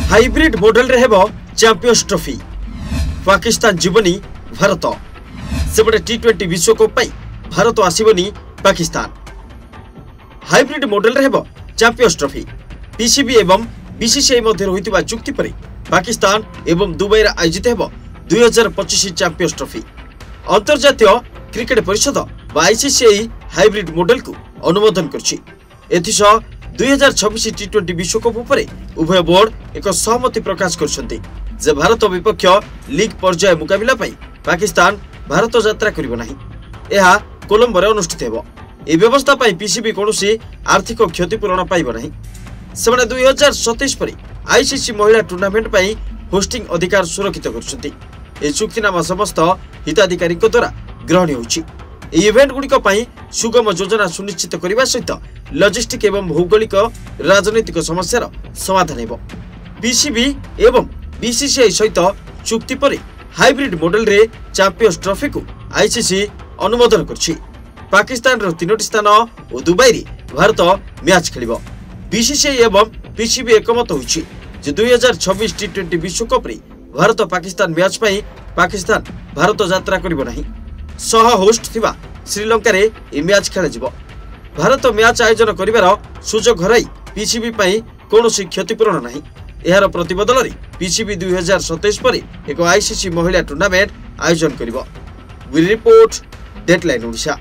Hybrid model रे हेबो champions trophy Pakistan जीवनी भारत सेपटे टी20 विश्वकप पाई भारत आसीबनी पाकिस्तान। हाइब्रिड मॉडल रे हेबो चैंपियंस ट्रॉफी पीसीबी एवं बीसीसीआई मध्य होइतिबा चुक्ति पर पाकिस्तान एवं दुबई रे आयोजित हेबो 2025 चैंपियंस ट्रॉफी। अंतर्जातीय क्रिकेट परिषद आईसीसीआई हाइब्रिड मॉडल को अनुमोदन करछि। एथिसह 2026 टी20 विश्वकप उपरे उभय बोर्ड एक सहमति प्रकाश करछन्ति जे भारत विपक्ष लीग पर्याय मुकाबिला पाई पाकिस्तान भारत यात्रा करिबो नाही। एहा कोलंबो रे अनुष्ठित हेबो। ए व्यवस्था पाई पीसीबी कोनोसी आर्थिक क्षतिपूरण पाइबो नाही। सेमाने 2027 पर आईसीसी महिला टूर्नामेंट पाई होस्टिंग अधिकार सुरक्षित करछन्ति। ए चुक्तिनामा समस्त हिताधिकारी द्वारा ग्रहण होछि। ए इवेंट गुड़िक सुगम योजना सुनिश्चित करने सहित लॉजिस्टिक एवं भौगोलिक राजनैतिक समस्यार समाधान हेबो। पीसीबी एवं बीसीसीआई सहित चुक्ति पर हाइब्रिड मॉडल रे चैंपियंस ट्रॉफी को आईसीसी अनुमोदन करछि। पाकिस्तान रो 3टी स्थान और दुबई रे भारत मैच खेलिबो। बीसीसीआई एवं पीसीबी एकमत होछि जे 2026 टी20 विश्वकप रे भारत पाकिस्तान मैच पाई पाकिस्तान भारत यात्रा करिबो नाही। सह होस्ट थिबा श्रीलंका रे ए मैच खेला जिवो। भारत मैच आयोजन करिवार सुजोग हराई पीसीबी पाई कोनोसी क्षतिपूरण नाही। एहार प्रतिबदल रे पीसीबी 2027 पर एक आईसीसी महिला टूर्नामेंट आयोजन करिवो। वी रिपोर्ट डेडलाइन ओडिशा।